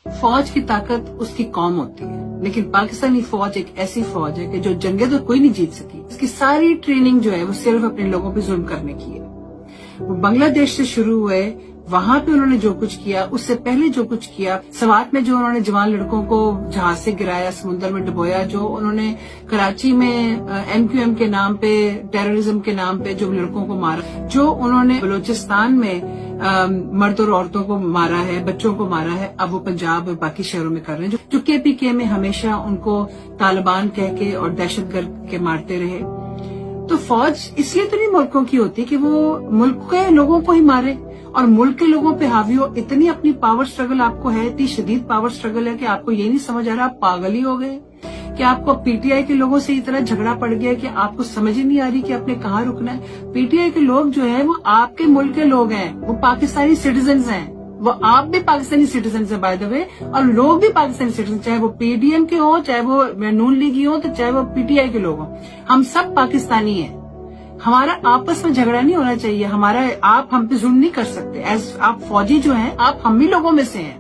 فوج کی طاقت اس کی قوم ہوتی ہے، لیکن پاکستانی فوج ایک ایسی فوج ہے کہ جو جنگیں تو کوئی نہیں جیت سکی. اس کی ساری ٹریننگ جو ہے وہ صرف اپنے لوگوں پہ ظلم کرنے کی ہے. وہ بنگلہ دیش سے شروع ہوئے، وہاں پہ انہوں نے جو کچھ کیا، اس سے پہلے جو کچھ کیا، سوات میں جو انہوں نے جوان لڑکوں کو جہاز سے گرایا، سمندر میں ڈبویا، جو انہوں نے کراچی میں MQM کے نام پہ، ٹیررزم کے نام پہ جو لڑکوں کو مارا، جو انہوں نے بلوچستان میں مرد اور عورتوں کو مارا ہے، بچوں کو مارا ہے، اب وہ پنجاب اور باقی شہروں میں کر رہے ہیں، جو KPK میں ہمیشہ ان کو طالبان کہہ کے اور دہشت گرد کے مارتے رہے. تو فوج اس لیے تو نہیں ملکوں کی ہوتی کہ وہ ملک کے لوگوں کو ہی مارے اور ملک کے لوگوں پہ حاوی ہو. اتنی اپنی پاور سٹرگل آپ کو ہے، اتنی شدید پاور سٹرگل ہے کہ آپ کو یہ نہیں سمجھ آ رہا، آپ پاگل ہی ہو گئے کہ آپ کو PTI کے لوگوں سے اتنا جھگڑا پڑ گیا کہ آپ کو سمجھ ہی نہیں آ رہی کہ آپ نے کہاں رکنا ہے. PTI کے لوگ جو ہیں وہ آپ کے ملک کے لوگ ہیں، وہ پاکستانی سٹیزنز ہیں، وہ آپ بھی پاکستانی سٹیزنز ہیں بائی دا وے، اور لوگ بھی پاکستانی سٹیزن، چاہے وہ PDM کے ہوں، چاہے وہ نون لیگی ہوں، تو چاہے وہ PTI کے لوگ ہوں، ہم سب پاکستانی ہیں. ہمارا آپس میں جھگڑا نہیں ہونا چاہیے، آپ ہم پہ ظلم نہیں کر سکتے. آپ فوجی جو ہیں، آپ ہم بھی لوگوں میں سے ہیں.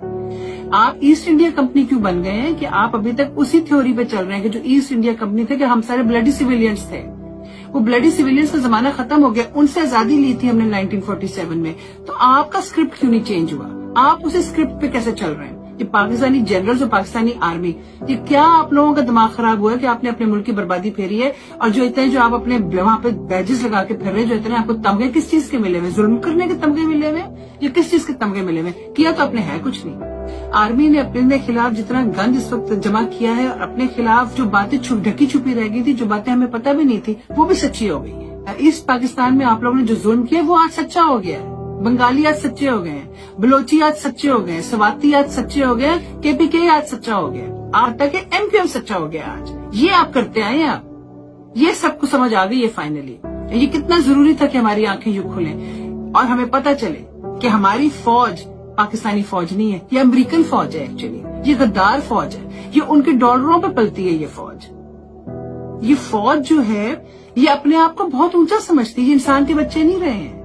آپ ایسٹ انڈیا کمپنی کیوں بن گئے ہیں کہ آپ ابھی تک اسی تھیوری پہ چل رہے ہیں کہ جو ایسٹ انڈیا کمپنی تھے کہ ہم سارے بلڈی سویلینز تھے. وہ بلڈی سویلینز کا زمانہ ختم ہو گیا، ان سے آزادی لی تھی ہم نے 1947 میں. تو آپ کا اسکرپٹ کیوں نہیں چینج ہوا؟ آپ اسی اسکرپٹ پہ کیسے چل رہے ہیں؟ یہ پاکستانی جنرلز اور پاکستانی آرمی، یہ کیا آپ لوگوں کا دماغ خراب ہوا ہے کہ آپ نے اپنے ملک کی بربادی پھیری ہے؟ اور جو اتنے جو آپ اپنے وہاں پہ بیجز لگا کے پھر رہے، جو اتنے آپ کو تمغے کس چیز کے ملے ہوئے؟ ظلم کرنے کے تمغے ملے ہوئے یا کس چیز کے تمغے ملے ہوئے؟ کیا تو اپنے ہے کچھ نہیں. آرمی نے اپنے خلاف جتنا گند اس وقت جمع کیا ہے، اور اپنے خلاف جو باتیں ڈھکی چھپی رہ گئی تھی، جو باتیں ہمیں پتہ بھی نہیں تھی، وہ بھی سچی ہو گئی ہے. اس پاکستان میں آپ لوگوں نے جو ظلم کیا وہ آج سچا ہو گیا ہے. بنگالی آج سچے ہو گئے ہیں، بلوچی آج سچے ہو گئے ہیں، سواتی آج سچے ہو گئے ہیں، KPK آج سچا ہو گیا، آج تک MQM سچا ہو گیا. آج یہ آپ کرتے آئے ہیں. آپ یہ سب کو سمجھ آ گئی ہے فائنلی. یہ کتنا ضروری تھا کہ ہماری آنکھیں یوں کھلیں اور ہمیں پتہ چلے کہ ہماری فوج پاکستانی فوج نہیں ہے، یہ امریکن فوج ہے. ایکچولی یہ غدار فوج ہے، یہ ان کے ڈالروں پہ پلتی ہے. یہ فوج جو ہے یہ اپنے آپ کو بہت اونچا سمجھتی ہے. یہ انسان کے بچے نہیں رہے ہیں،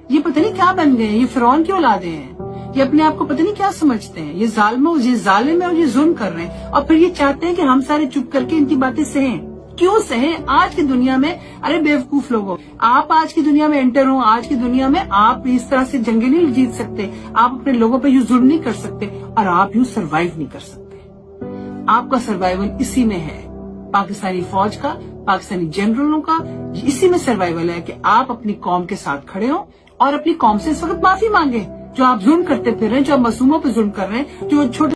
یہ پتہ نہیں کیا بن گئے ہیں، یہ فرعون کی اولادیں ہیں. یہ اپنے آپ کو پتہ نہیں کیا سمجھتے ہیں. یہ ظالم ہے اور یہ ظلم کر رہے ہیں، اور پھر یہ چاہتے ہیں کہ ہم سارے چپ کر کے ان کی باتیں سہیں. کیوں سہیں؟ آج کی دنیا میں، ارے بیوقوف لوگوں، آپ آج کی دنیا میں انٹر ہوں. آج کی دنیا میں آپ اس طرح سے جنگیں نہیں جیت سکتے، آپ اپنے لوگوں پہ یوں ظلم نہیں کر سکتے، اور آپ یوں سروائیو نہیں کر سکتے. آپ کا سروائیول اسی میں ہے، پاکستانی فوج کا، پاکستانی جنرلوں کا اسی میں سروائیول ہے کہ آپ اپنی قوم کے ساتھ کھڑے ہوں اور اپنی قوم سے اس وقت معافی مانگے جو آپ ظلم کرتے پھر رہے ہیں، جو آپ معصوموں پہ ظلم کر رہے ہیں، جو چھوٹے